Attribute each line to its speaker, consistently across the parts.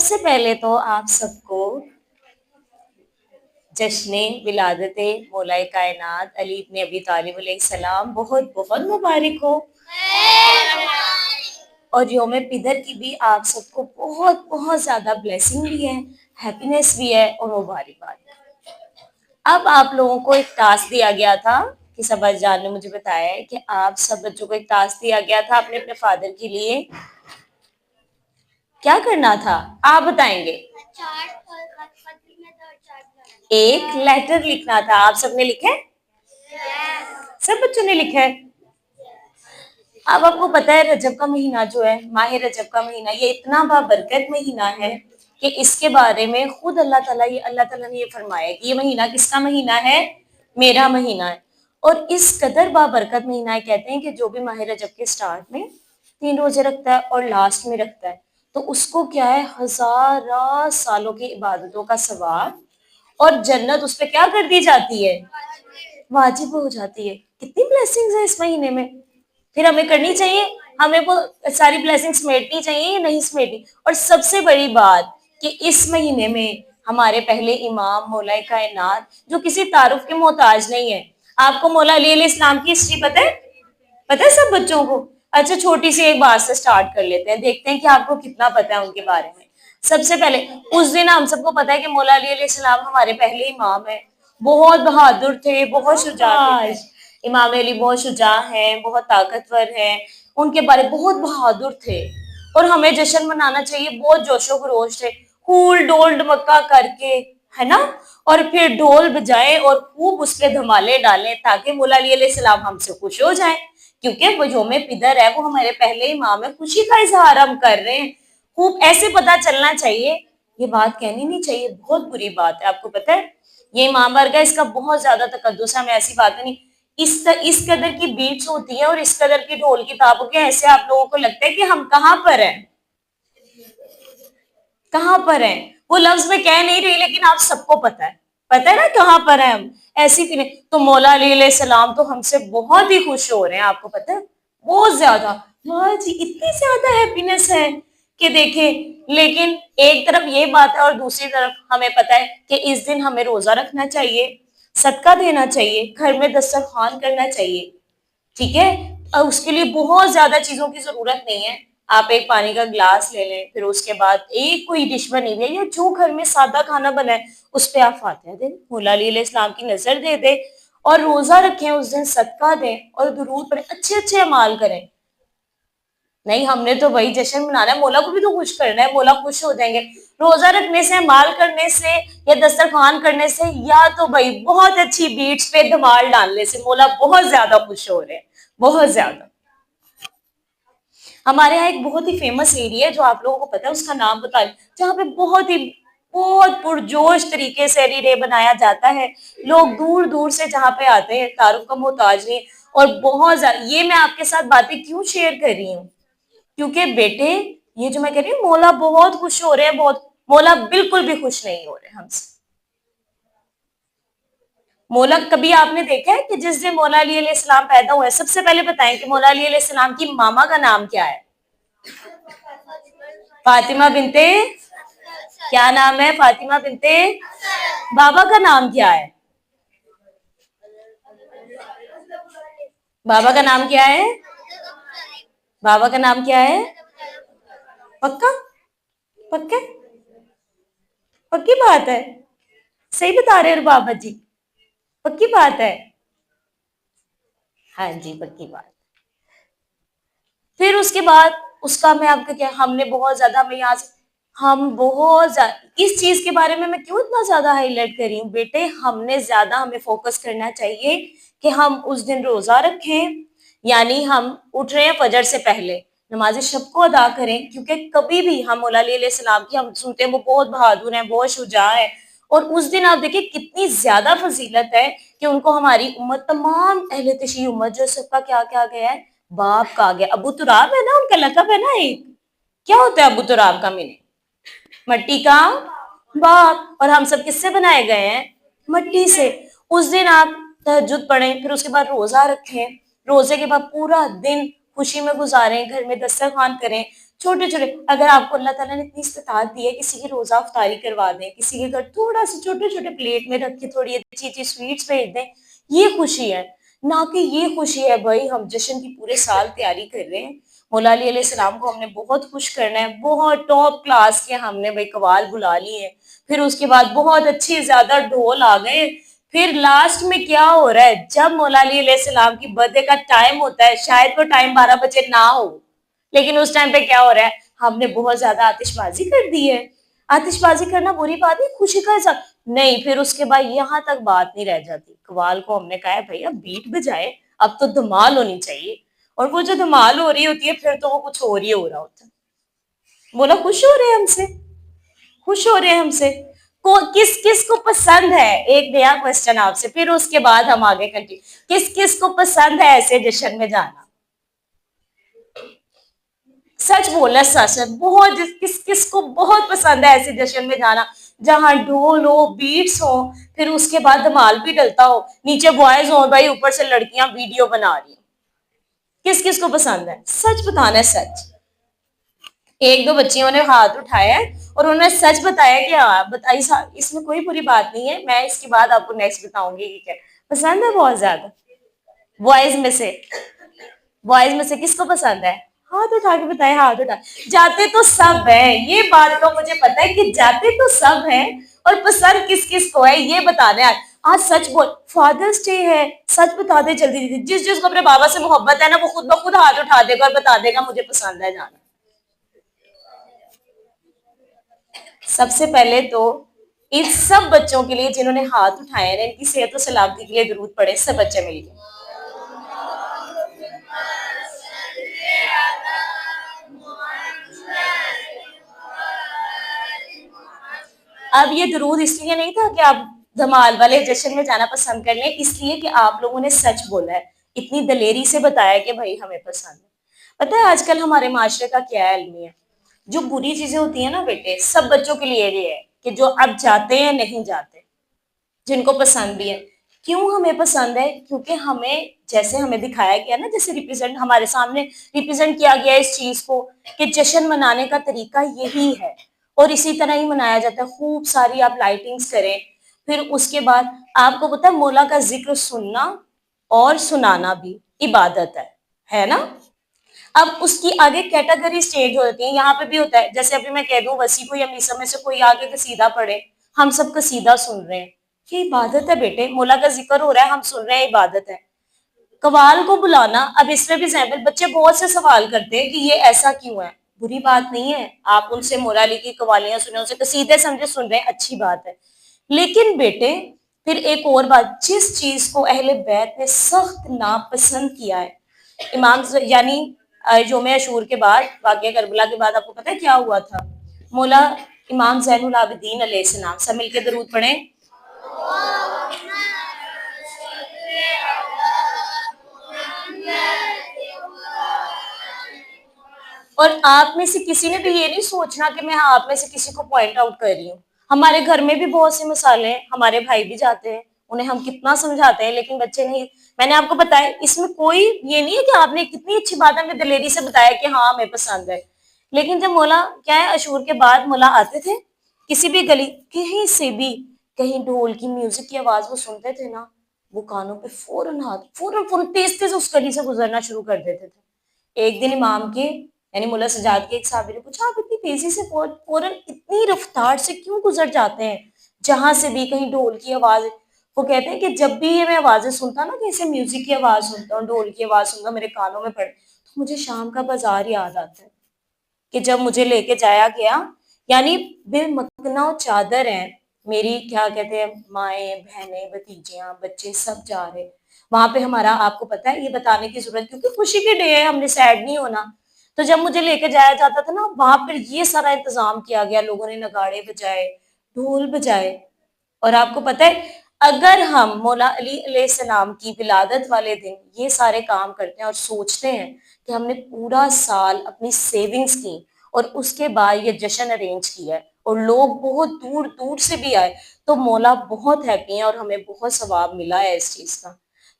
Speaker 1: سے پہلے تو آپ سب کو جشن ولادت مولا کائنات علی بن ابی طالب علیہ السلام بہت بہت مبارک ہو، اور یوم پدر کی بھی آپ سب کو بہت بہت زیادہ بلیسنگ بھی ہے، ہیپینس بھی ہے اور مبارکباد۔ اب آپ لوگوں کو ایک ٹاسک دیا گیا تھا کہ سبا جان نے مجھے بتایا ہے کہ آپ سب بچوں کو ایک ٹاسک دیا گیا تھا اپنے فادر کے لیے، کیا کرنا تھا آپ بتائیں گے؟ ایک لیٹر لکھنا تھا، آپ سب نے لکھا ہے؟ سب بچوں نے لکھا ہے؟ اب آپ کو پتا ہے رجب کا مہینہ جو ہے، ماہ رجب کا مہینہ، یہ اتنا بابرکت مہینہ ہے کہ اس کے بارے میں خود اللہ تعالیٰ نے یہ فرمایا کہ یہ مہینہ کس کا مہینہ ہے؟ میرا مہینہ ہے۔ اور اس قدر بابرکت مہینہ ہے، کہتے ہیں کہ جو بھی ماہ رجب کے سٹارٹ میں 3 روزے رکھتا ہے اور لاسٹ میں رکھتا ہے تو اس کو کیا ہے، ہزارہ سالوں کی عبادتوں کا ثواب اور جنت اس پہ کیا کر دی جاتی ہے؟ واجب ہو جاتی ہے۔ کتنی بلیسنگز ہیں اس مہینے میں، پھر ہمیں کرنی چاہیے، ہمیں وہ ساری بلیسنگ سمیٹنی چاہیے یا نہیں سمیٹنی۔ اور سب سے بڑی بات کہ اس مہینے میں ہمارے پہلے امام مولا کائنات جو کسی تعارف کے محتاج نہیں ہے۔ آپ کو مولا علی علیہ السلام کی ہسٹری پتہ ہے؟ پتہ ہے سب بچوں کو؟ اچھا چھوٹی سی ایک بات سے سٹارٹ کر لیتے ہیں، دیکھتے ہیں کہ آپ کو کتنا پتہ ہے ان کے بارے میں۔ سب سے پہلے اس دن ہم سب کو پتہ ہے کہ مولا علی علیہ السلام ہمارے پہلے امام ہیں، بہت بہادر تھے، بہت شجاع تھے۔ امام علی بہت شجاع ہیں، بہت طاقتور ہیں، ان کے بارے بہت بہادر تھے اور ہمیں جشن منانا چاہیے، بہت جوش و خروش تھے، پھول ڈول ڈمکا کر کے، ہے نا، اور پھر ڈھول بجائیں اور خوب اس پہ دھمالے ڈالیں تاکہ مولا علی علیہ السلام ہم سے خوش ہو جائیں، کیونکہ وہ یوم پدر ہے، وہ ہمارے پہلے امام ہے، خوشی کا اظہار ہم کر رہے ہیں، خوب ایسے پتہ چلنا چاہیے۔ یہ بات کہنی نہیں چاہیے، بہت بری بات ہے، آپ کو پتہ ہے یہ امام بارگاہ اس کا بہت زیادہ تقدس ہے، ہمیں ایسی باتیں نہیں، اس قدر کی بیٹس ہوتی ہیں اور اس قدر کی ڈھول کی تاپ ہوتی ہیں، ایسے آپ لوگوں کو لگتا ہے کہ ہم کہاں پر ہیں، کہاں پر ہیں، وہ لفظ میں کہہ نہیں رہی لیکن آپ سب کو پتہ ہے نا کہاں پر ہیں ہم، ایسی فیلنگ۔ تو مولا علی علیہ السلام تو ہم سے بہت ہی خوش ہو رہے ہیں، آپ کو پتہ ہے بہت زیادہ، واہ جی اتنی زیادہ ہیپینس ہے کہ دیکھیں، لیکن ایک طرف یہ بات ہے اور دوسری طرف ہمیں پتہ ہے کہ اس دن ہمیں روزہ رکھنا چاہیے، صدقہ دینا چاہیے، گھر میں دسترخوان کرنا چاہیے، ٹھیک ہے، اور اس کے لیے بہت زیادہ چیزوں کی ضرورت نہیں ہے، آپ ایک پانی کا گلاس لے لیں، پھر اس کے بعد ایک کوئی ڈش بنی ہوئی ہے یا جو گھر میں سادہ کھانا بنا ہے اس پہ آپ فاتحہ دیں، مولا علی علیہ السلام کی نظر دے دیں اور روزہ رکھیں، اس دن صدقہ دیں اور درود پڑھیں، اچھے اچھے اعمال کریں۔ نہیں ہم نے تو وہی جشن منانا ہے، مولا کو بھی تو خوش کرنا ہے، مولا خوش ہو جائیں گے روزہ رکھنے سے، مال کرنے سے یا دسترخوان کرنے سے، یا تو بھائی بہت اچھی بیٹس پہ دھمال ڈالنے سے، مولا بہت زیادہ خوش ہو رہے ہیں، بہت زیادہ۔ ہمارے یہاں ایک بہت ہی فیمس ایریا ہے جو آپ لوگوں کو پتا ہے، اس کا نام بتا دیں، جہاں پہ بہت پرجوش طریقے سے ریلے بنایا جاتا ہے، لوگ دور دور سے جہاں پہ آتے ہیں، تعارف کا محتاج نہیں، اور بہت زیادہ، یہ میں آپ کے ساتھ باتیں کیوں شیئر کر رہی ہوں کیونکہ بیٹے یہ جو میں کہہ رہی ہوں مولا بہت خوش ہو رہے ہیں، بہت، مولا بالکل بھی خوش نہیں ہو رہے ہم سے۔ مولا کبھی آپ نے دیکھا ہے کہ جس دن مولا علی علیہ السلام پیدا ہوئے، سب سے پہلے بتائیں کہ مولا علی علیہ السلام کی ماما کا نام کیا ہے؟ فاطمہ بنتے، کیا نام ہے؟ فاطمہ بنتے، بابا کا نام کیا ہے؟ بابا کا نام کیا ہے؟ بابا کا نام کیا ہے؟ پکا پکا پکی بات ہے، صحیح بتا رہے ہیں بابا جی، پکی بات ہے، ہاں جی پکی بات۔ پھر اس کے بعد اس کا میں آپ کو کیا، ہم نے بہت زیادہ، ہمیں یہاں سے ہم بہت زیادہ اس چیز کے بارے میں کیوں اتنا زیادہ ہائی لائٹ کر رہی ہوں بیٹے، ہم نے زیادہ ہمیں فوکس کرنا چاہیے کہ ہم اس دن روزہ رکھیں، یعنی ہم اٹھ رہے ہیں فجر سے پہلے، نماز شب کو ادا کریں، کیونکہ کبھی بھی ہم مولا علی علیہ السلام کی ہم سنتے ہیں وہ بہت بہادر ہیں، بہت شجاع ہیں، اور اس دن آپ دیکھیں کتنی زیادہ فضیلت ہے کہ ان کو ہماری امت، تمام اہل تشیع امت جو سب کا کیا کیا گیا ہے، باپ کہا گیا، ابو تراب ہے نا ان کا لقب ہے نا، ایک کیا ہوتا ہے ابو تراب کا میننگ؟ مٹی کا باپ، اور ہم سب کس سے بنائے گئے ہیں؟ مٹی سے۔ اس دن آپ تہجد پڑھیں، پھر اس کے بعد روزہ رکھیں، روزے کے بعد پورا دن خوشی میں گزاریں، گھر میں دسترخوان کریں، چھوٹے چھوٹے، اگر آپ کو اللہ تعالیٰ نے اتنی استطاعت دی ہے، کسی کی روزہ افطاری کروا دیں، کسی کے گھر تھوڑا سا چھوٹے چھوٹے پلیٹ میں رکھ کے تھوڑی اچھی اچھی سویٹس بھیج دیں، یہ خوشی ہے، نہ کہ یہ خوشی ہے بھائی ہم جشن کی پورے سال تیاری کر رہے ہیں، مولا علی علیہ السلام کو ہم نے بہت خوش کرنا ہے، بہت ٹاپ کلاس کے ہم نے بھائی قوال بلا لیے ہیں، پھر اس کے بعد بہت اچھی زیادہ ڈھول آ گئے، پھر لاسٹ میں کیا ہو رہا ہے، جب مولا علی علیہ السلام کی برتھ ڈے کا ٹائم ہوتا ہے، شاید وہ ٹائم 12 بجے نہ ہو، لیکن اس ٹائم پہ کیا ہو رہا ہے، ہم نے بہت زیادہ آتش بازی کر دی ہے۔ آتش بازی کرنا بری بات ہے، خوشی کا حصہ نہیں، پھر اس کے بعد یہاں تک بات نہیں رہ جاتی، قوال کو ہم نے کہا ہے بھائی اب بیٹ بجائے، اب تو دھمال ہونی چاہیے، اور وہ جو دھمال ہو رہی ہوتی ہے پھر تو وہ کچھ اور ہی ہو رہا ہوتا ہے۔ بولا خوش ہو رہے ہیں ہم سے، خوش ہو رہے ہیں ہم سے، کس کس کو پسند ہے، ایک نیا کوشچن آپ سے، پھر اس کے بعد ہم آگے کنٹینیو، کس کس کو پسند ہے ایسے جشن میں جانا؟ سچ بولنا سچ، بہت کس کس کو بہت پسند ہے ایسے جشن میں جانا جہاں ڈھول ہو، بیٹس ہو، پھر اس کے بعد دھمال بھی ڈلتا ہو، نیچے بوائز ہو بھائی، اوپر سے لڑکیاں ویڈیو بنا رہی ہیں، کس کس کو پسند ہے؟ سچ بتانا ہے سچ۔ ایک دو بچیوں نے ہاتھ اٹھایا ہے اور انہوں نے سچ بتایا کہ ہاں بتائی، اس میں کوئی بری بات نہیں ہے، میں اس کے بعد آپ کو نیکسٹ بتاؤں گی کہ کیا پسند ہے بہت زیادہ۔ بوائز میں سے، بوائز میں سے کس کو پسند ہے؟ ہاتھ اٹھا کے بتائے، ہاتھ اٹھا، جاتے تو سب ہیں، یہ بات تو مجھے پتا ہے کہ جاتے تو سب ہیں، اور پسند کس کس کو ہے یہ بتانا ہے۔ آج سچ بول، فادرس ڈے ہے، سچ بتا دے جلدی جلدی، جس جس کو اپنے بابا سے محبت ہے نا وہ خود بخود ہاتھ اٹھا دے گا اور بتا دے گا مجھے پسند ہے جانا۔ سب سے پہلے تو ان سب بچوں کے لیے جنہوں نے ہاتھ اٹھائے ہیں ان کی صحت و سلامتی کے لیے درود پڑے سب بچے مل کے۔ اب یہ درود اس لیے نہیں تھا کہ آپ دھمال والے جشن میں جانا پسند کر لیں، اس لیے کہ آپ لوگوں نے سچ بولا ہے، اتنی دلیری سے بتایا کہ بھائی ہمیں پسند ہے۔ پتہ ہے آج کل ہمارے معاشرے کا کیا ہے المیہ، جو بری چیزیں ہوتی ہیں نا بیٹے، سب بچوں کے لیے یہ ہے کہ جو اب جاتے ہیں نہیں جاتے، جن کو پسند بھی ہے۔ کیوں ہمیں پسند ہے؟ کیونکہ ہمیں جیسے ہمیں دکھایا گیا نا، جیسے ریپرزینٹ ہمارے سامنے ریپرزینٹ کیا گیا اس چیز کو کہ جشن منانے کا طریقہ یہی ہے، اور اسی طرح ہی منایا جاتا ہے، خوب ساری آپ لائٹنگز کریں، پھر اس کے بعد آپ کو پتا ہے مولا کا ذکر سننا اور سنانا بھی عبادت ہے نا؟ اب اس کی آگے کیٹیگریز چینج ہو جاتی ہیں، یہاں پہ بھی ہوتا ہے، جیسے ابھی میں کہہ دوں وسیع کو یا میسا میں سے کوئی آگے قصیدہ پڑھے، ہم سب قصیدہ سن رہے ہیں، یہ عبادت ہے بیٹے، مولا کا ذکر ہو رہا ہے ہم سن رہے ہیں، عبادت ہے۔ قوال کو بلانا، اب اس میں بھی سیمپل بچے بہت سے سوال کرتے ہیں کہ یہ ایسا کیوں ہے، بری بات نہیں ہے، آپ ان سے مولا علی کی قوالیاں سنیں، ان سے قصیدے سمجھے سن رہے ہیں، اچھی بات ہے، لیکن بیٹے پھر ایک اور بات، جس چیز کو اہل بیت نے سخت ناپسند کیا ہے، امام یعنی یوم عاشور کے بعد، واقعہ کربلا کے بعد آپ کو پتہ ہے کیا ہوا تھا؟ مولا امام زین العابدین علیہ السلام، سب مل کے درود پڑھیں، اور آپ میں سے کسی نے بھی یہ نہیں سوچنا کہ میں آپ میں سے کسی کو پوائنٹ آؤٹ کر رہی ہوں، ہمارے گھر میں بھی بہت سے مسالے ہیں، ہمارے بھائی بھی جاتے ہیں، انہیں ہم کتنا سمجھاتے ہیں لیکن بچے نہیں، میں نے آپ کو بتایا اس میں کوئی یہ نہیں ہے کہ آپ نے کتنی اچھی بات ہے، ہمیں دلیری سے بتایا کہ ہاں ہمیں پسند ہے، لیکن جب مولا کیا ہے عاشور کے بعد مولا آتے تھے کسی بھی گلی کہیں سے بھی، کہیں ڈھول کی میوزک کی آواز وہ سنتے تھے نا، وہ کانوں پہ فوراً ہاتھ فوراً تیز تیز اس گلی سے گزرنا شروع کر دیتے تھے۔ ایک دن امام کے یعنی ملا سجاد کے ایک صحابی نے پوچھا آپ اتنی تیزی سے فوراً اتنی رفتار سے کیوں گزر جاتے ہیں جہاں سے بھی کہیں ڈھول کی آواز؟ وہ کہتے ہیں کہ جب بھی یہ میں آوازیں سنتا نا، جیسے میوزک کی آواز سنتا ہوں، ڈھول کی آواز سنتا ہوں، میرے کانوں میں پڑے تو مجھے شام کا بازار یاد آتا ہے کہ جب مجھے لے کے جایا گیا، یعنی بے مکنا چادر ہیں میری، کیا کہتے ہیں، مائیں بہنیں بھتیجیاں بچے سب جا رہے وہاں پہ، ہمارا آپ کو پتا ہے یہ بتانے کی ضرورت کیونکہ خوشی کے ڈے ہے، ہم نے سیڈ نہیں ہونا، تو جب مجھے لے کے جایا جاتا تھا نا وہاں پر یہ سارا انتظام کیا گیا، لوگوں نے نگاڑے بجائے، ڈھول بجائے، اور آپ کو پتا ہے اگر ہم مولا علی علیہ السلام کی ولادت والے دن یہ سارے کام کرتے ہیں اور سوچتے ہیں کہ ہم نے پورا سال اپنی سیونگز کی اور اس کے بعد یہ جشن ارینج کیا ہے اور لوگ بہت دور دور سے بھی آئے، تو مولا بہت ہیپی ہیں اور ہمیں بہت ثواب ملا ہے اس چیز کا۔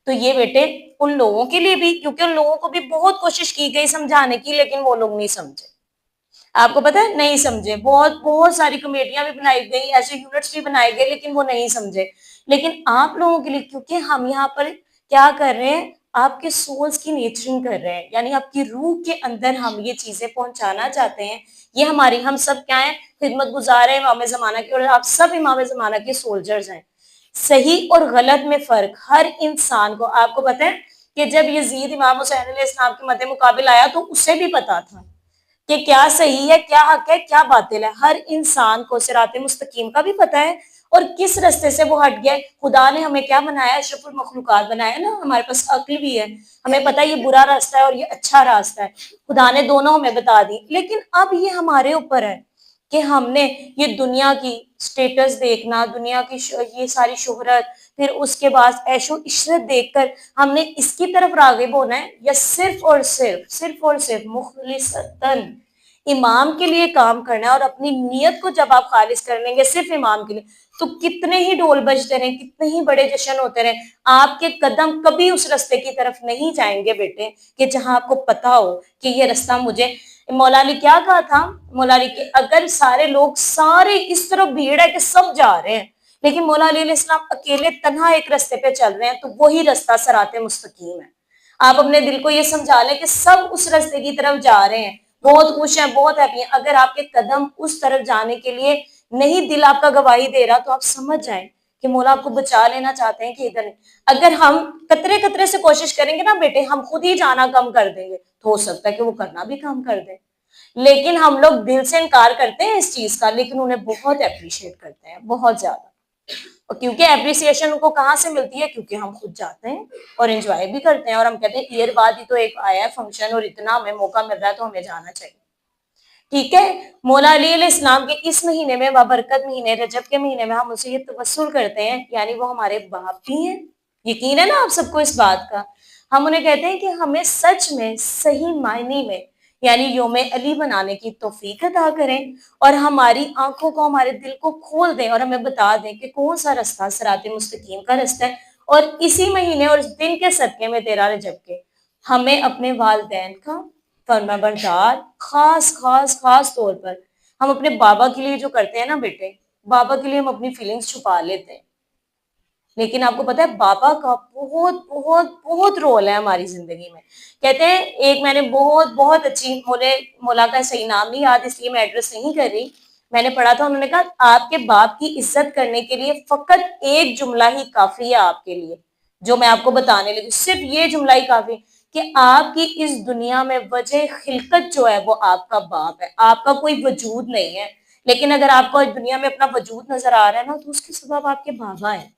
Speaker 1: تو یہ بیٹے ان لوگوں کے لیے بھی، کیونکہ ان لوگوں کو بھی بہت کوشش کی گئی سمجھانے کی لیکن وہ لوگ نہیں سمجھے، آپ کو پتا ہے نہیں سمجھے، بہت بہت ساری کمیٹیاں بھی بنائی گئی، ایسے یونٹس بھی بنائے گئے، لیکن وہ نہیں سمجھے. لیکن آپ لوگوں کے لیے، کیونکہ ہم یہاں پر کیا کر رہے ہیں، آپ کے سولز کی نیچرنگ کر رہے ہیں، یعنی آپ کی روح کے اندر ہم یہ چیزیں پہنچانا چاہتے ہیں. یہ ہماری، ہم سب کیا ہیں، خدمت گزار ہیں امام زمانہ کے، اور آپ سب امام زمانہ کے سولجرز ہیں. صحیح اور غلط میں فرق ہر انسان کو، آپ کو پتہ ہے کہ جب یزید امام حسین علیہ السلام کے مد مقابل آیا تو اسے بھی پتا تھا کہ کیا صحیح ہے، کیا حق ہے، کیا باطل ہے. ہر انسان کو صراط مستقیم کا بھی پتا ہے، اور کس رستے سے وہ ہٹ گئے. خدا نے ہمیں کیا بنایا، اشرف المخلوقات بنایا نا، ہمارے پاس عقل بھی ہے، ہمیں پتا ہے یہ برا راستہ ہے اور یہ اچھا راستہ ہے. خدا نے دونوں ہمیں بتا دی. لیکن اب یہ ہمارے اوپر ہے کہ ہم نے یہ دنیا کی سٹیٹس دیکھنا، دنیا کی یہ ساری شہرت، پھر اس کے بعد عیش و عشرت دیکھ کر ہم نے اس کی طرف راغب ہونا ہے، یا صرف اور صرف مخلصتاً امام کے لیے کام کرنا ہے. اور اپنی نیت کو جب آپ خالص کر لیں گے صرف امام کے لیے، تو کتنے ہی ڈھول بجتے رہیں، کتنے ہی بڑے جشن ہوتے رہیں، آپ کے قدم کبھی اس رستے کی طرف نہیں جائیں گے بیٹے کہ جہاں آپ کو پتا ہو کہ یہ رستہ مجھے. مولا علی کیا کہا تھا، مولا علی کہ اگر سارے لوگ، سارے اس طرف بھیڑ ہے کہ سب جا رہے ہیں، لیکن مولا علی علیہ السلام اکیلے تنہا ایک رستے پہ چل رہے ہیں، تو وہی رستہ صراط مستقیم ہے. آپ اپنے دل کو یہ سمجھا لیں کہ سب اس رستے کی طرف جا رہے ہیں، بہت خوش ہیں، بہت ہیپی ہیں. اگر آپ کے قدم اس طرف جانے کے لیے نہیں، دل آپ کا گواہی دے رہا، تو آپ سمجھ جائیں کہ مولا آپ کو بچا لینا چاہتے ہیں کہ ادھر نہیں. اگر ہم قطرے قطرے سے کوشش کریں گے نا بیٹے، ہم خود ہی جانا کم کر دیں گے، تو ہو سکتا ہے کہ وہ کرنا بھی کم کر دیں. لیکن ہم لوگ دل سے انکار کرتے ہیں اس چیز کا، لیکن انہیں بہت اپریشیٹ کرتے ہیں، بہت زیادہ. اور کیونکہ اپریسیشن ان کو کہاں سے ملتی ہے، کیونکہ ہم خود جاتے ہیں اور انجوائے بھی کرتے ہیں، اور ہم کہتے ہیں ایئر بعد ہی تو ایک آیا ہے فنکشن، اور اتنا ہمیں موقع مل رہا ہے تو ہمیں جانا چاہیے. ٹھیک ہے. مولا علی علیہ السلام کے اس مہینے میں، بابرکت مہینے رجب کے مہینے میں، ہم اسے یہ توسل کرتے ہیں، یعنی وہ ہمارے باپ بھی ہیں. یقین ہے نا آپ سب کو اس بات کا. ہم انہیں کہتے ہیں کہ ہمیں سچ میں صحیح معنی میں یعنی یوم علی منانے کی توفیق عطا کریں، اور ہماری آنکھوں کو، ہمارے دل کو کھول دیں، اور ہمیں بتا دیں کہ کون سا رستہ صراط مستقیم کا رستہ ہے. اور اسی مہینے اور اس دن کے صدقے میں 13 رجب کے ہمیں اپنے والدین کا فرما بردار، خاص خاص خاص طور پر ہم اپنے بابا کے لیے جو کرتے ہیں نا بیٹے، بابا کے لیے ہم اپنی فیلنگز چھپا لیتے ہیں. لیکن آپ کو پتا ہے بابا کا بہت بہت بہت رول ہے ہماری زندگی میں. کہتے ہیں، ایک میں نے بہت بہت اچھی، مولا کا صحیح نام نہیں یاد، اس لیے میں ایڈریس نہیں کر رہی، میں نے پڑھا تھا، انہوں نے کہا آپ کے باپ کی عزت کرنے کے لیے فقط ایک جملہ ہی کافی ہے آپ کے لیے، جو میں آپ کو بتانے لگی. صرف یہ جملہ ہی کافی کہ آپ کی اس دنیا میں وجہ خلقت جو ہے وہ آپ کا باپ ہے، آپ کا کوئی وجود نہیں ہے. لیکن اگر آپ کو دنیا میں اپنا وجود نظر آ رہا ہے نا، تو اس کے سبب آپ کے بابا ہیں.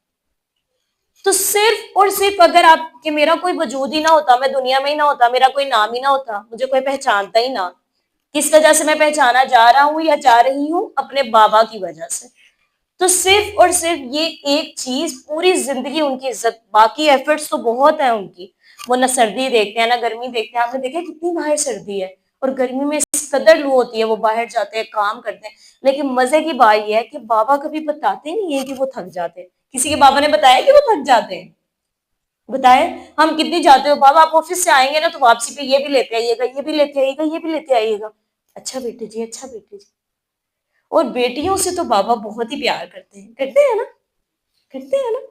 Speaker 1: تو صرف اور صرف اگر آپ کہ میرا کوئی وجود ہی نہ ہوتا، میں دنیا میں ہی نہ ہوتا، میرا کوئی نام ہی نہ ہوتا، مجھے کوئی پہچانتا ہی نہ، کس وجہ سے میں پہچانا جا رہا ہوں یا جا رہی ہوں، اپنے بابا کی وجہ سے. تو صرف اور صرف یہ ایک چیز پوری زندگی ان کی عزت، باقی ایفرٹس تو بہت ہیں ان کی، وہ نہ سردی دیکھتے ہیں نہ گرمی دیکھتے ہیں. آپ نے دیکھا کتنی باہر سردی ہے، اور گرمی میں اس قدر لو ہوتی ہے، وہ باہر جاتے ہیں کام کرتے ہیں. لیکن مزے کی بات یہ ہے کہ بابا کبھی بتاتے نہیں ہے کہ وہ تھک جاتے ہیں. کسی کے بابا نے بتایا کہ وہ تھک جاتے ہیں؟ بتائے. ہم کتنی جاتے ہو بابا، آپ آفس سے آئیں گے نا تو واپسی پہ یہ بھی لیتے آئیے گا، یہ بھی لیتے آئیے گا، یہ بھی لیتے آئیے گا. اچھا بیٹے جی، اچھا بیٹے جی. اور بیٹیوں سے تو بابا بہت ہی پیار کرتے ہیں، کرتے ہیں نا، کرتے ہیں نا.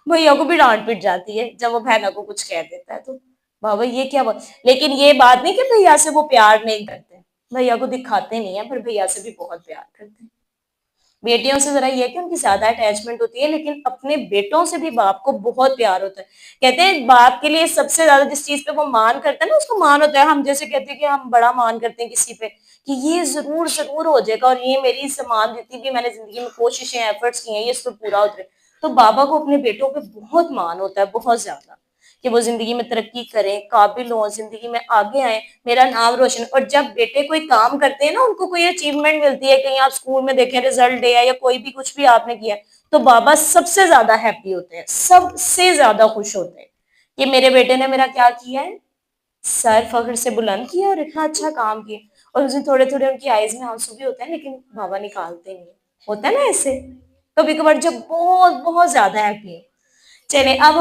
Speaker 1: بھیا کو بھی ڈانٹ پٹ جاتی ہے جب وہ بہنوں کو کچھ کہہ دیتا ہے تو بابا یہ کیا بات. لیکن یہ بات نہیں کہ بھیا سے وہ پیار نہیں کرتے، بھیا کو دکھاتے نہیں ہیں، پر بھیا سے بھی بہت پیار کرتے ہیں. بیٹیوں سے ذرا یہ کہ ان کی زیادہ اٹیچمنٹ ہوتی ہے، لیکن اپنے بیٹوں سے بھی باپ کو بہت پیار ہوتا ہے. کہتے ہیں باپ کے لیے سب سے زیادہ جس چیز پہ وہ مان کرتا ہے نا، اس کو مان ہوتا ہے. ہم جیسے کہتے ہیں کہ ہم بڑا مان کرتے ہیں کسی پہ کہ یہ ضرور ضرور ہو جائے گا، اور یہ میری سامان جتنی بھی میں نے زندگی میں کوششیں ایفرٹس کی ہیں یہ اس پہ پورا ہوتا ہے. تو بابا کو اپنے بیٹوں پہ بہت مان ہوتا ہے، بہت زیادہ، کہ وہ زندگی میں ترقی کریں، قابل ہوں، زندگی میں آگے آئیں، میرا نام روشن. اور جب بیٹے کوئی کام کرتے ہیں نا، ان کو کوئی اچیومنٹ ملتی ہے، کہیں آپ اسکول میں دیکھیں رزلٹ ڈے ہے یا کوئی بھی کچھ بھی آپ نے کیا، تو بابا سب سے زیادہ ہیپی ہوتے ہیں، سب سے زیادہ خوش ہوتے ہیں کہ میرے بیٹے نے میرا کیا کیا ہے، سر فخر سے بلند کیا اور اتنا اچھا کام کیا. اور اس دن تھوڑے تھوڑے ان کی آئیز میں آنسو بھی ہوتے ہیں، لیکن بابا نکالتے نہیں. ہوتا ہے نا ایسے کبھی کبھار جب بہت بہت زیادہ ہیپی ہے. چلے اب